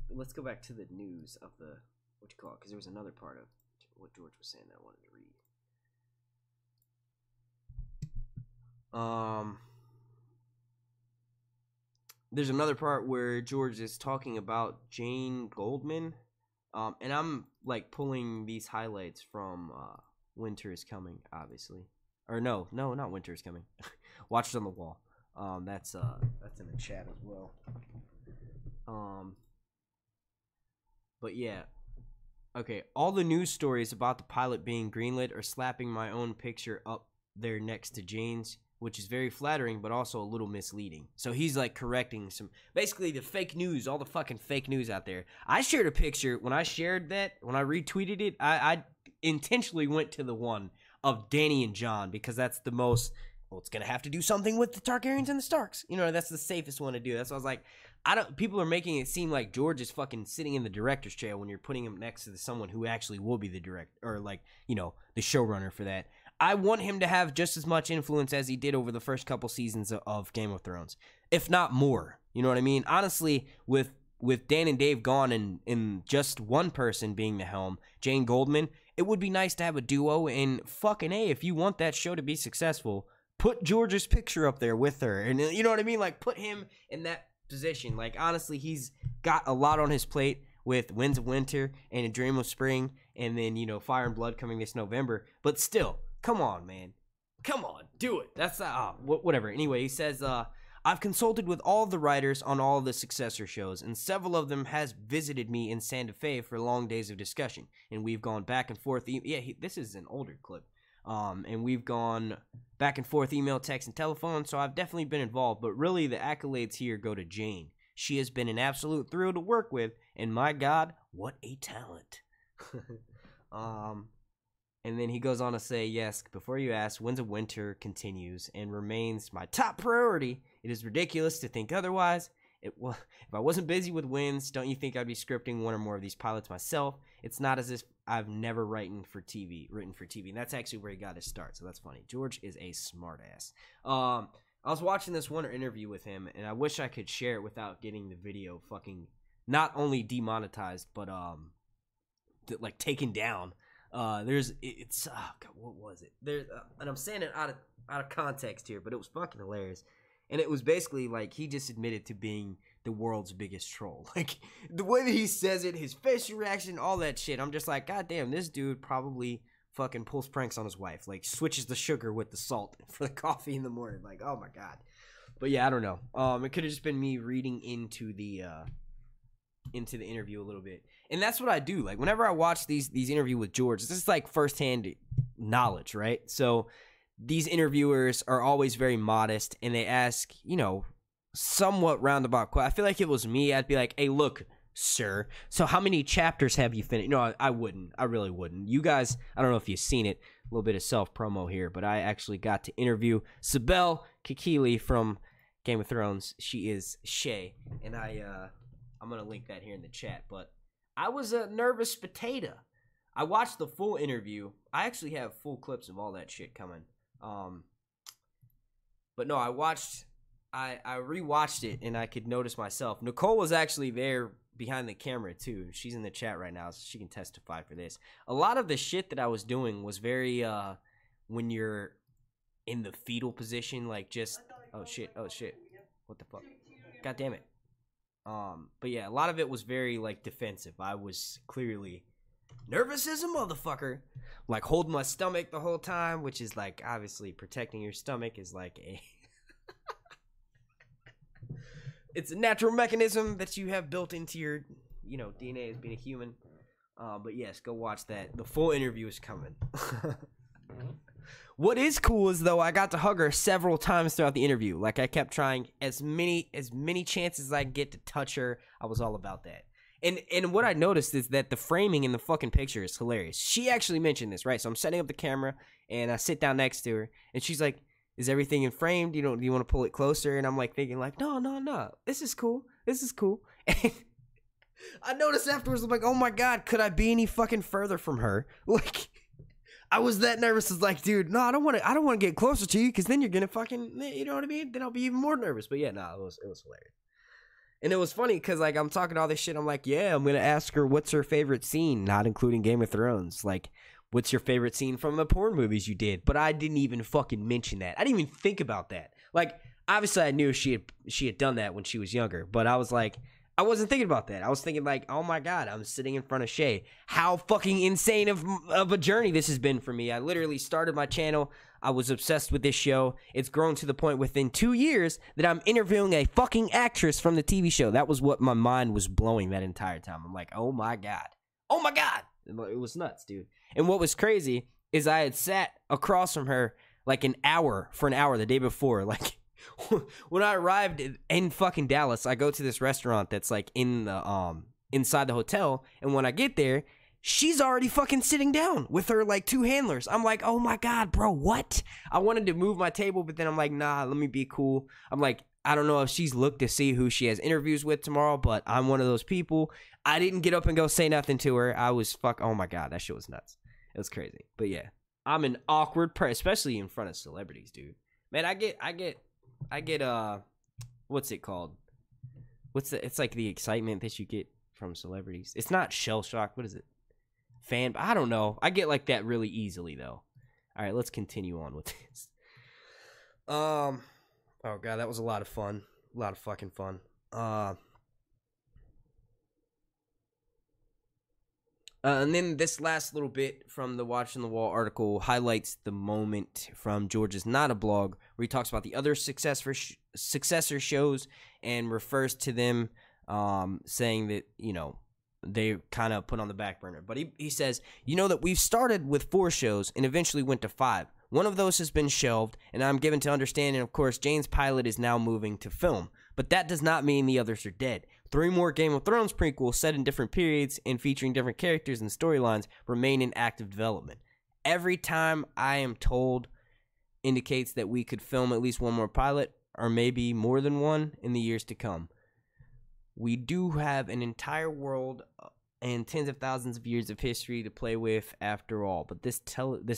[SPEAKER 1] Let's go back to the news of the what you call it, because there was another part of what George was saying that I wanted to read. There's another part where George is talking about Jane Goldman, and I'm like pulling these highlights from Winter is Coming, obviously. Or no, not Winter is Coming. Watch it on the Wall. That's in the chat as well. But yeah. Okay, all the news stories about the pilot being greenlit are slapping my own picture up there next to Jane's, which is very flattering, but also a little misleading. So he's like correcting some, basically the fake news, all the fucking fake news out there. I shared a picture, when I shared that, when I retweeted it, I intentionally went to the one of Dany and Jon, because that's the most, well, it's going to have to do something with the Targaryens and the Starks. You know, that's the safest one to do. That's why I was like, people are making it seem like George is fucking sitting in the director's chair when you're putting him next to someone who actually will be the director, or like, you know, the showrunner for that. I want him to have just as much influence as he did over the first couple seasons of Game of Thrones, if not more. You know what I mean? Honestly, with Dan and Dave gone and just one person being the helm, Jane Goldman, it would be nice to have a duo. And fucking A, if you want that show to be successful, put George's picture up there with her. And you know what I mean? Like, put him in that position. Like, honestly, he's got a lot on his plate with Winds of Winter and A Dream of Spring, and then, you know, Fire and Blood coming this November. But still, come on, man. Come on, do it. That's, whatever. Anyway, he says, I've consulted with all of the writers on all of the Successor shows, and several of them has visited me in Santa Fe for long days of discussion. And we've gone back and forth. This is an older clip. And we've gone back and forth, email, text, and telephone, so I've definitely been involved. But really, the accolades here go to Jane. She has been an absolute thrill to work with, and my God, what a talent. And then he goes on to say, yes, before you ask, Winds of Winter continues and remains my top priority. It is ridiculous to think otherwise. If I wasn't busy with Winds, don't you think I'd be scripting one or more of these pilots myself? It's not as if I've never written for TV. And that's actually where he got his start, so that's funny. George is a smartass. I was watching this one interview with him, and I wish I could share it without getting the video fucking not only demonetized, but like taken down. It's oh God, what was it? And I'm saying it out of context here, but it was fucking hilarious. And it was basically like he just admitted to being the world's biggest troll. Like the way that he says it, his facial reaction, all that shit. I'm just like, God damn, this dude probably fucking pulls pranks on his wife. Like switches the sugar with the salt for the coffee in the morning. Like, oh my God. But yeah, I don't know. It could have just been me reading into the interview a little bit. And that's what I do. Like whenever I watch these interviews with George, this is like firsthand knowledge, right? So these interviewers are always very modest, and they ask, you know, somewhat roundabout questions. I feel like if it was me, I'd be like, hey, look, sir, so how many chapters have you finished? No, I wouldn't. I really wouldn't. You guys, I don't know if you've seen it, a little bit of self-promo here, but I actually got to interview Sibel Kekili from Game of Thrones. She is Shay, and I'm going to link that here in the chat, but I was a nervous potato. I watched the full interview. I actually have full clips of all that shit coming. But no, I rewatched it, and I could notice myself. Nicole was actually there behind the camera too. She's in the chat right now, so she can testify for this. A lot of the shit that I was doing was very when you're in the fetal position, like just oh shit, what the fuck, god damn it. But yeah, a lot of it was very like defensive. I was clearly nervous as a motherfucker, like holding my stomach the whole time, which is like obviously protecting your stomach is like a it's a natural mechanism that you have built into your, you know, DNA as being a human. But yes, go watch that. The full interview is coming. What is cool is though I got to hug her several times throughout the interview. Like I kept trying as many chances as I get to touch her. I was all about that. And what I noticed is that the framing in the fucking picture is hilarious. She actually mentioned this, right? So I'm setting up the camera and I sit down next to her and she's like, is everything in frame? Do you want to pull it closer? And I'm like thinking like, no. This is cool. And I noticed afterwards, I'm like, oh my God, could I be any fucking further from her? Like, I was that nervous. It's like, dude, no, I don't want to get closer to you because then you're gonna fucking, you know what I mean? Then I'll be even more nervous. But yeah, no, it was hilarious. And it was funny because like I'm talking all this shit. I'm like, yeah, I'm gonna ask her what's her favorite scene, not including Game of Thrones. Like, what's your favorite scene from the porn movies you did? But I didn't even fucking mention that. I didn't even think about that. Like, obviously I knew she had done that when she was younger, but I was like, I wasn't thinking about that. I was thinking like, oh my God, I'm sitting in front of Shay. How fucking insane of a journey this has been for me. I literally started my channel. I was obsessed with this show. It's grown to the point within 2 years that I'm interviewing a fucking actress from the TV show. That was what my mind was blowing that entire time. I'm like, oh my God. Oh my God. It was nuts, dude. And what was crazy is I had sat across from her like for an hour the day before. Like, when I arrived in fucking Dallas, I go to this restaurant that's like in the inside the hotel, and when I get there, she's already fucking sitting down with her like 2 handlers. I'm like, oh my God, bro, what? I wanted to move my table, but then I'm like, nah, let me be cool. I'm like, I don't know if she's looked to see who she has interviews with tomorrow, but I'm one of those people. I didn't get up and go say nothing to her. I was oh my God, that shit was nuts. It was crazy. But yeah, I'm an awkward person, especially in front of celebrities, dude. Man, I get what's it called? It's like the excitement that you get from celebrities. It's not shell shock. What is it? I don't know. I get like that really easily though. All right, let's continue on with this. Oh God, that was a lot of fun. A lot of fucking fun. And then this last little bit from the Watch on the Wall article highlights the moment from George's Not a Blog where he talks about the other successor shows and refers to them saying that, you know, they kind of put on the back burner. But he says, you know that we've started with 4 shows and eventually went to 5. One of those has been shelved, and I'm given to understand, and of course, Jane's pilot is now moving to film. But that does not mean the others are dead. 3 more Game of Thrones prequels set in different periods and featuring different characters and storylines remain in active development. Every time I am told indicates that we could film at least 1 more pilot, or maybe more than 1 in the years to come. We do have an entire world and tens of thousands of years of history to play with after all, but this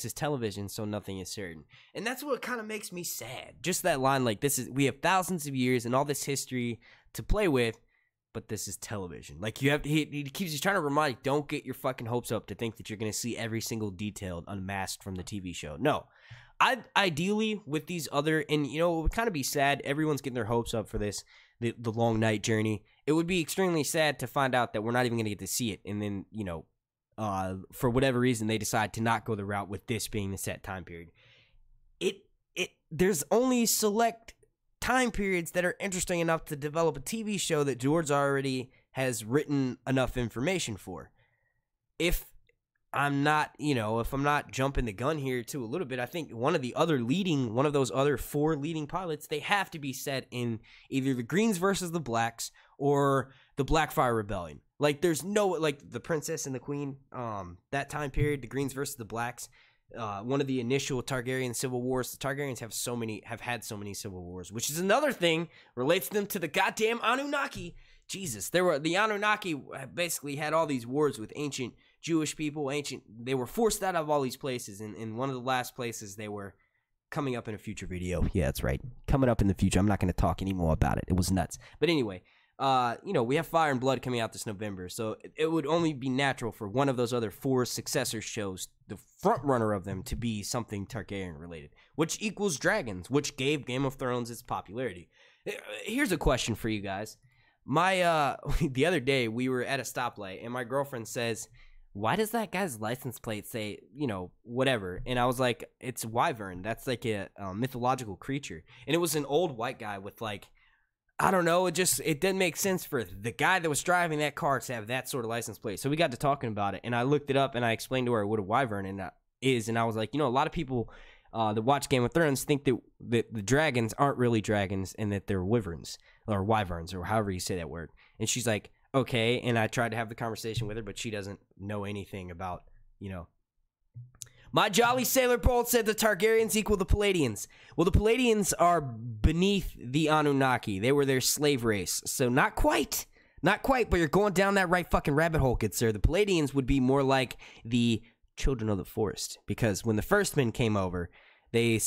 [SPEAKER 1] is television, so nothing is certain. And that's what kind of makes me sad. Just that line, like, we have thousands of years and all this history to play with, but this is television. Like, you have to, he keeps trying to remind you, don't get your fucking hopes up to think that you're going to see every single detail unmasked from the TV show. No. Ideally, with these other, and it would kind of be sad, everyone's getting their hopes up for this, the long night journey. It would be extremely sad to find out that we're not even going to get to see it, and then, for whatever reason, they decide to not go the route with this being the set time period. There's only select time periods that are interesting enough to develop a TV show that George already has written enough information for. If I'm not jumping the gun here too a little bit, I think one of those other 4 leading pilots, they have to be set in either the Greens versus the Blacks or the Blackfire Rebellion. Like, there's no, like, the Princess and the Queen, that time period, the Greens versus the Blacks, one of the initial Targaryen civil wars. The Targaryens have had so many civil wars, which is another thing, relates them to the goddamn Anunnaki. Jesus, the Anunnaki basically had all these wars with ancient Jewish people. They were forced out of all these places, and one of the last places they were, coming up in a future video. Yeah, that's right, coming up in the future. I'm not going to talk anymore about it. It was nuts. But anyway, we have Fire and Blood coming out this November, so it would only be natural for one of those other 4 Successor shows, the front runner of them, to be something Targaryen related, which equals dragons, which gave Game of Thrones its popularity. Here's a question for you guys. The other day we were at a stoplight, and my girlfriend says, "Why does that guy's license plate say, whatever?" And I was like, "It's Wyvern. That's like a mythological creature." And it was an old white guy with, like, I don't know, it didn't make sense for the guy that was driving that car to have that sort of license plate. So we got to talking about it, and I looked it up, and I explained to her what a Wyvern is, and I was like, a lot of people that watch Game of Thrones think that the dragons aren't really dragons and that they're wyverns, or wyverns, or however you say that word. And she's like, okay, and I tried to have the conversation with her, but she doesn't know anything about, My Jolly Sailor Bolt said the Targaryens equal the Pelagians. Well, the Pelagians are beneath the Anunnaki. They were their slave race. So not quite, but you're going down that right fucking rabbit hole, good sir. The Pelagians would be more like the Children of the Forest, because when the First Men came over, they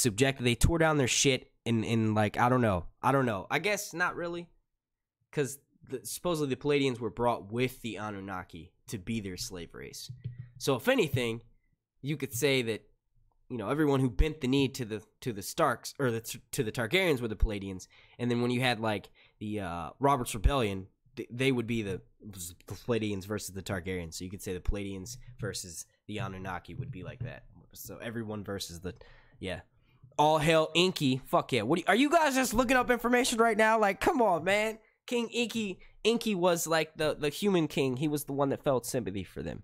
[SPEAKER 1] tore down their shit in like, I don't know. I guess not really, because supposedly the Pelagians were brought with the Anunnaki to be their slave race. So if anything, you could say that, everyone who bent the knee to the Starks, or to the Targaryens, were the Pelagians. And then when you had, like, the Robert's Rebellion, they would be the Pelagians versus the Targaryens. So you could say the Pelagians versus the Anunnaki would be like that. So everyone versus all hail Inky. Fuck yeah. Are you guys just looking up information right now? Like, come on, man. King Inky was like the human king. He was the one that felt sympathy for them.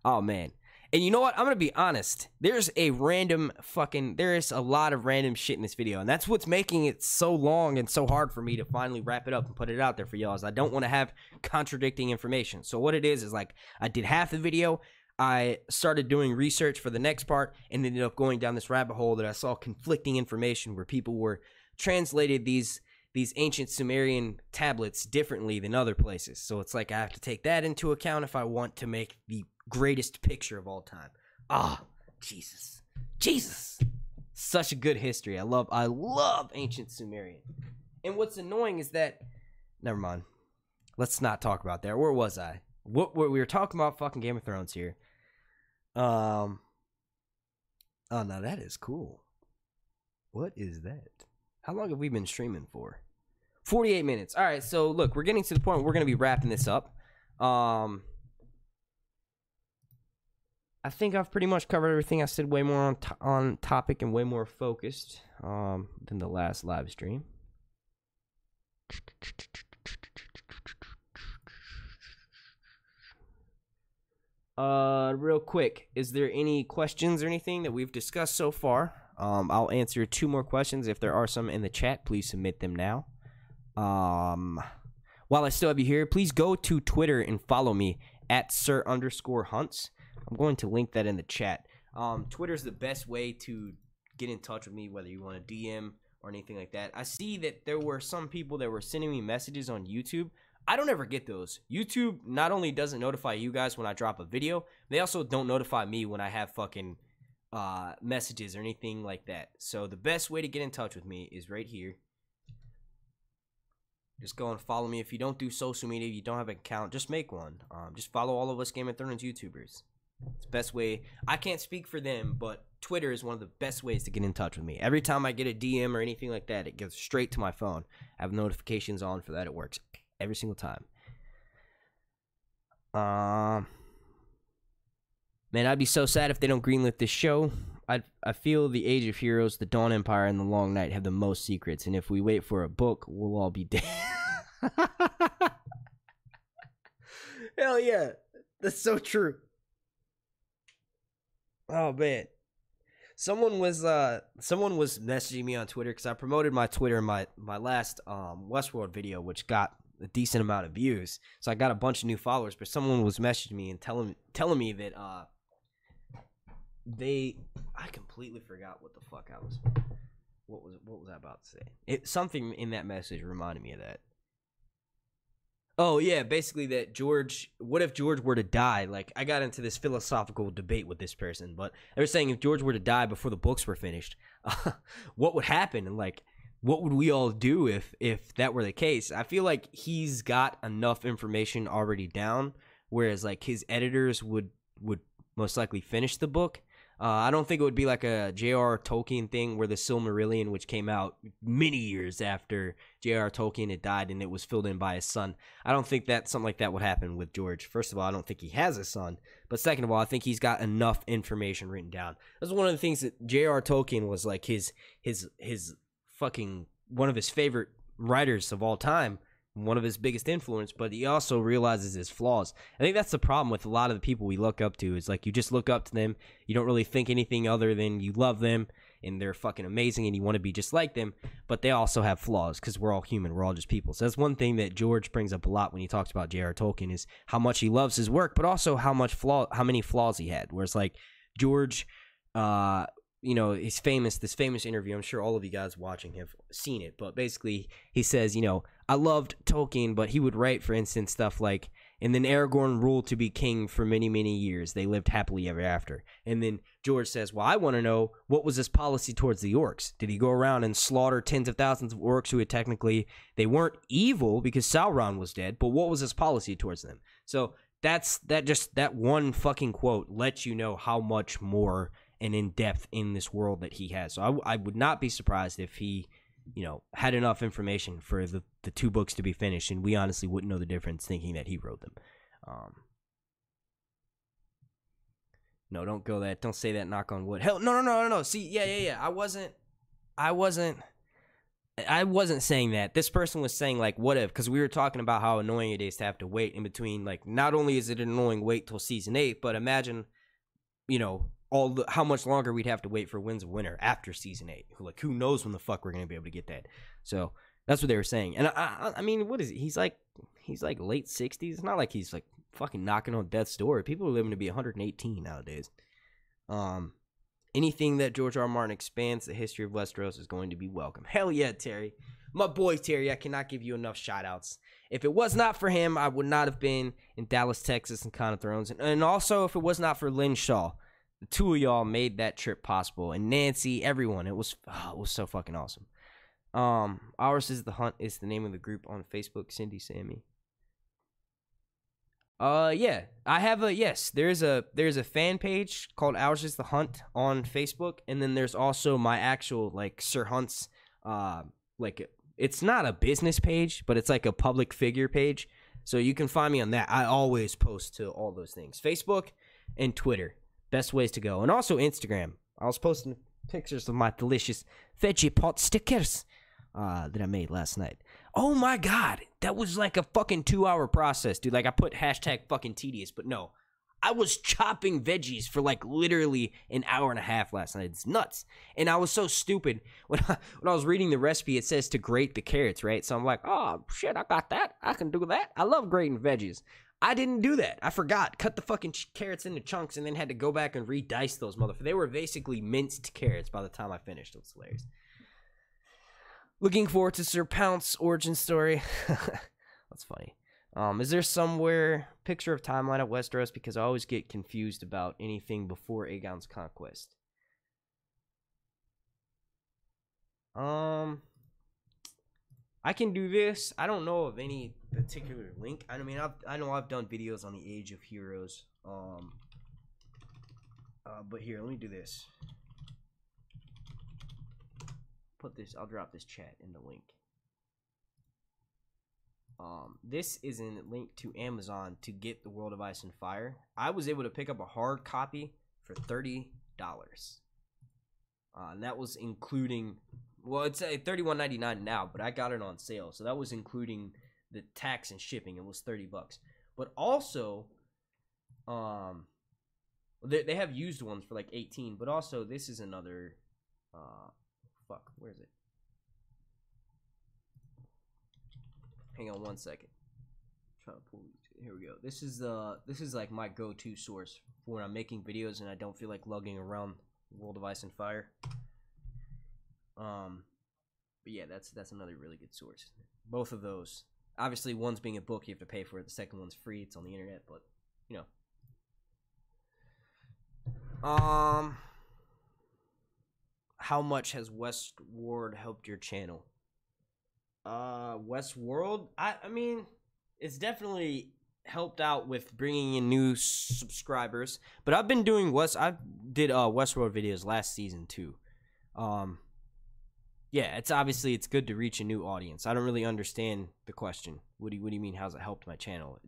[SPEAKER 1] Oh, man. And you know what? I'm going to be honest. There's a lot of random shit in this video. And that's what's making it so long and so hard for me to finally wrap it up and put it out there for y'all. Is I don't want to have contradicting information. So what it is like, I did half the video. I started doing research for the next part and ended up going down this rabbit hole that I saw conflicting information where people were translated these ancient Sumerian tablets differently than other places. So it's like I have to take that into account if I want to make the greatest picture of all time. Jesus, such a good history. I love ancient Sumerian. And what's annoying is that, never mind, let's not talk about that. Where was I? What we were talking about fucking Game of Thrones here. Oh, now that is cool. What is that? How long have we been streaming for? 48 minutes. All right, so look, we're getting to the point where we're going to be wrapping this up. I think I've pretty much covered everything. I said way more on topic and way more focused than the last live stream. Real quick, is there any questions or anything that we've discussed so far? I'll answer 2 more questions. If there are some in the chat, please submit them now. While I still have you here, please go to Twitter and follow me at Sir_Hunts. I'm going to link that in the chat. Twitter's the best way to get in touch with me, whether you want to DM or anything like that. I see that there were some people that were sending me messages on YouTube. I don't ever get those. YouTube not only doesn't notify you guys when I drop a video, they also don't notify me when I have fucking messages or anything like that. So the best way to get in touch with me is right here. Just go and follow me. If you don't do social media, you don't have an account, just make one. Just follow all of us Game of Thrones YouTubers. It's the best way. I can't speak for them, but Twitter is one of the best ways to get in touch with me. Every time I get a DM or anything like that, it goes straight to my phone. I have notifications on for that. It works every single time. Man, I'd be so sad if they don't greenlit this show. I feel the Age of Heroes, the Dawn Empire, and the Long Night have the most secrets, and if we wait for a book, we'll all be dead. Hell yeah. That's so true. Oh, man. Someone was messaging me on Twitter, because I promoted my Twitter in my last Westworld video, which got a decent amount of views. So I got a bunch of new followers, but someone was messaging me and telling me that I completely forgot what the fuck what was I about to say? Something in that message reminded me of that. Oh yeah, basically that what if George were to die? Like, I got into this philosophical debate with this person, but they were saying if George were to die before the books were finished, what would happen? And like, what would we all do if that were the case? I feel like he's got enough information already down, whereas like his editors would most likely finish the book. I don't think it would be like a J.R.R. Tolkien thing where the Silmarillion, which came out many years after J.R.R. Tolkien had died and it was filled in by his son. I don't think that something like that would happen with George. First of all, I don't think he has a son. But second of all, I think he's got enough information written down. That's one of the things that J.R.R. Tolkien was like his fucking one of his favorite writers of all time. One of his biggest influence, but he also realizes his flaws. I think that's the problem with a lot of the people we look up to. Is like you just look up to them, you don't really think anything other than you love them and they're fucking amazing and you want to be just like them, but they also have flaws because we're all human, we're all just people. So that's one thing that George brings up a lot when he talks about J.R.R. Tolkien is how much he loves his work, but also how many flaws he had. Whereas like George, you know, this famous interview, I'm sure all of you guys watching have seen it, but basically he says, you know, I loved Tolkien, but he would write, for instance, stuff like, and then Aragorn ruled to be king for many, many years. They lived happily ever after. And then George says, well, I want to know, what was his policy towards the orcs? Did he go around and slaughter tens of thousands of orcs who had technically, they weren't evil because Sauron was dead, but what was his policy towards them? So that one fucking quote lets you know how much more and in depth in this world that he has. So I would not be surprised if he, you know, had enough information for the two books to be finished, and we honestly wouldn't know the difference thinking that he wrote them. No, don't go that. Don't say that. Knock on wood. Hell, no. See, yeah. I wasn't saying that. This person was saying like, what if? Because we were talking about how annoying it is to have to wait in between. Like, not only is it an annoying wait till season 8, but imagine, you know, how much longer we'd have to wait for Winds of Winter after season 8. Like, who knows when the fuck we're gonna be able to get that? So that's what they were saying. And I mean, what is it? He's like late 60s. It's not like he's like fucking knocking on death's door. People are living to be 118 nowadays. Anything that George R. R. Martin expands the history of Westeros is going to be welcome. Hell yeah, Terry. My boy Terry, I cannot give you enough shout-outs. If it was not for him, I would not have been in Dallas, Texas, and Con of Thrones. And also, if it was not for Lynn Shaw, the two of y'all made that trip possible. And Nancy, everyone. It was so fucking awesome. Ours is the Hunt is the name of the group on Facebook. Cindy, Sammy. Yeah. I have there's a fan page called Ours is the Hunt on Facebook. And then there's also my actual, like, Sir Hunt's, like, it's not a business page, but it's like a public figure page. So you can find me on that. I always post to all those things. Facebook and Twitter. Best ways to go. And also Instagram. I was posting pictures of my delicious veggie pot stickers that I made last night. Oh my god. That was like a fucking 2-hour process, dude. Like, I put hashtag fucking tedious, but no. I was chopping veggies for like literally an hour and a half last night. It's nuts. And I was so stupid. When I was reading the recipe, it says to grate the carrots, right? So I'm like, oh shit, I got that. I can do that. I love grating veggies. I didn't do that. I forgot. Cut the fucking carrots into chunks and then had to go back and re-dice those motherfuckers. They were basically minced carrots by the time I finished. It was hilarious. Looking forward to Sir Pounce's origin story. That's funny. Is there somewhere picture of timeline at Westeros? Because I always get confused about anything before Aegon's conquest. I can do this. I don't know of any particular link. I mean, I know I've done videos on the Age of Heroes. But here, let me do this. Put this. I'll drop this chat in the link. This is a link to Amazon to get the World of Ice and Fire. I was able to pick up a hard copy for $30. And that was including, well, it's $31.99 now, but I got it on sale, so that was including the tax and shipping. It was $30. But also, they have used ones for like $18. But also, this is another. Where is it? Hang on one second. Trying to pull. Here we go. This is like my go-to source for when I'm making videos and I don't feel like lugging around World of Ice and Fire. But yeah, that's another really good source. Both of those. Obviously, one's being a book, you have to pay for it. The second one's free. It's on the internet, but you know. How much has Westward helped your channel? Westworld, I mean, it's definitely helped out with bringing in new subscribers, but I've been doing I did Westworld videos last season too. Yeah, it's good to reach a new audience. I don't really understand the question. What do you mean, how's it helped my channel?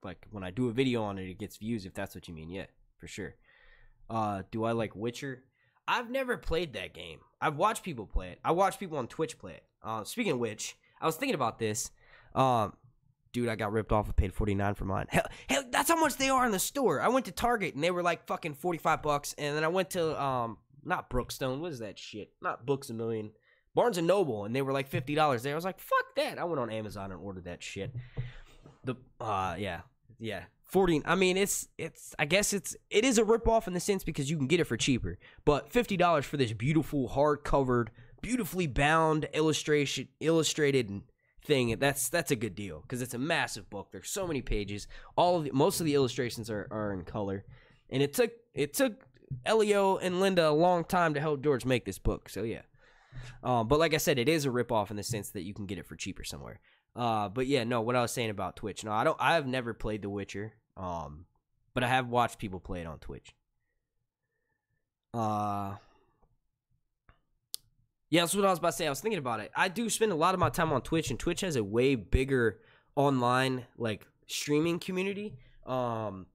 [SPEAKER 1] Like when I do a video on it, it gets views, if that's what you mean. Yeah, for sure. Do I like Witcher? I've never played that game. I've watched people play it. I watch people on Twitch play it. Speaking of which, I was thinking about this. Dude, I got ripped off. I paid $49 for mine. Hell, that's how much they are in the store. I went to Target and they were like fucking $45, and then I went to not Brookstone. What is that shit? Not Books A Million. Barnes and Noble, and they were like $50 there. I was like, fuck that. I went on Amazon and ordered that shit. Yeah. 40. I mean, I guess it is a ripoff in the sense because you can get it for cheaper. But $50 for this beautiful hard-covered, beautifully bound illustrated thing, that's a good deal because it's a massive book. There's so many pages. Most of the illustrations are in color, and it took Elio and Linda a long time to help George make this book. So yeah. But like I said, it is a ripoff in the sense that you can get it for cheaper somewhere. But yeah, no, what I was saying about Twitch. No, I've never played The Witcher. But I have watched people play it on Twitch. Yeah, that's what I was about to say. I was thinking about it. I do spend a lot of my time on Twitch, and Twitch has a way bigger online like streaming community. I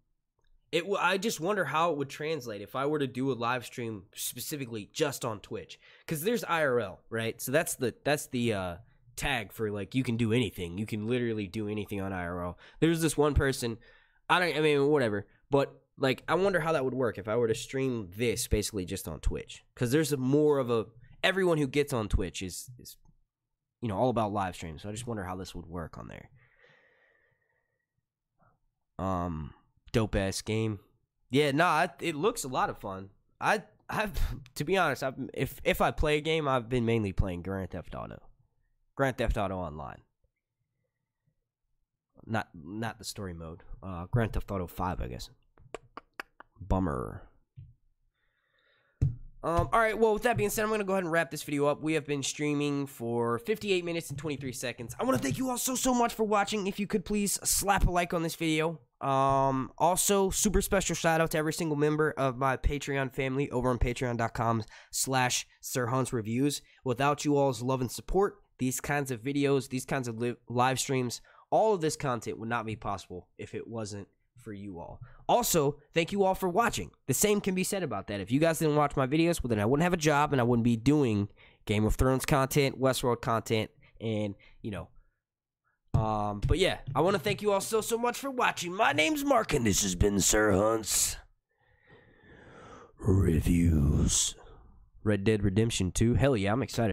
[SPEAKER 1] just wonder how it would translate if I were to do a live stream specifically just on Twitch, because there's IRL, right? So that's the tag for like you can do anything. You can literally do anything on IRL. There's this one person. I mean, whatever. But like, I wonder how that would work if I were to stream this basically just on Twitch, because there's more of a everyone who gets on Twitch is all about live streams. So I just wonder how this would work on there. Dope ass game. Yeah, nah, it looks a lot of fun. I've to be honest, if I play a game, I've been mainly playing Grand Theft Auto Online. Not the story mode. Grand Theft Auto 5, I guess. Bummer. All right, well, with that being said, I'm going to go ahead and wrap this video up. We have been streaming for 58 minutes and 23 seconds. I want to thank you all so much for watching. If you could please slap a like on this video. Also, super special shout out to every single member of my Patreon family over on patreon.com/SirHuntsReviews. Without you all's love and support, these kinds of videos, these kinds of live streams, all of this content would not be possible if it wasn't for you all. Also, thank you all for watching. The same can be said about that. If you guys didn't watch my videos, well, then I wouldn't have a job and I wouldn't be doing Game of Thrones content, Westworld content, and, but yeah, I want to thank you all so much for watching. My name's Mark, and this has been Sir Hunt's Reviews. Red Dead Redemption 2. Hell yeah, I'm excited.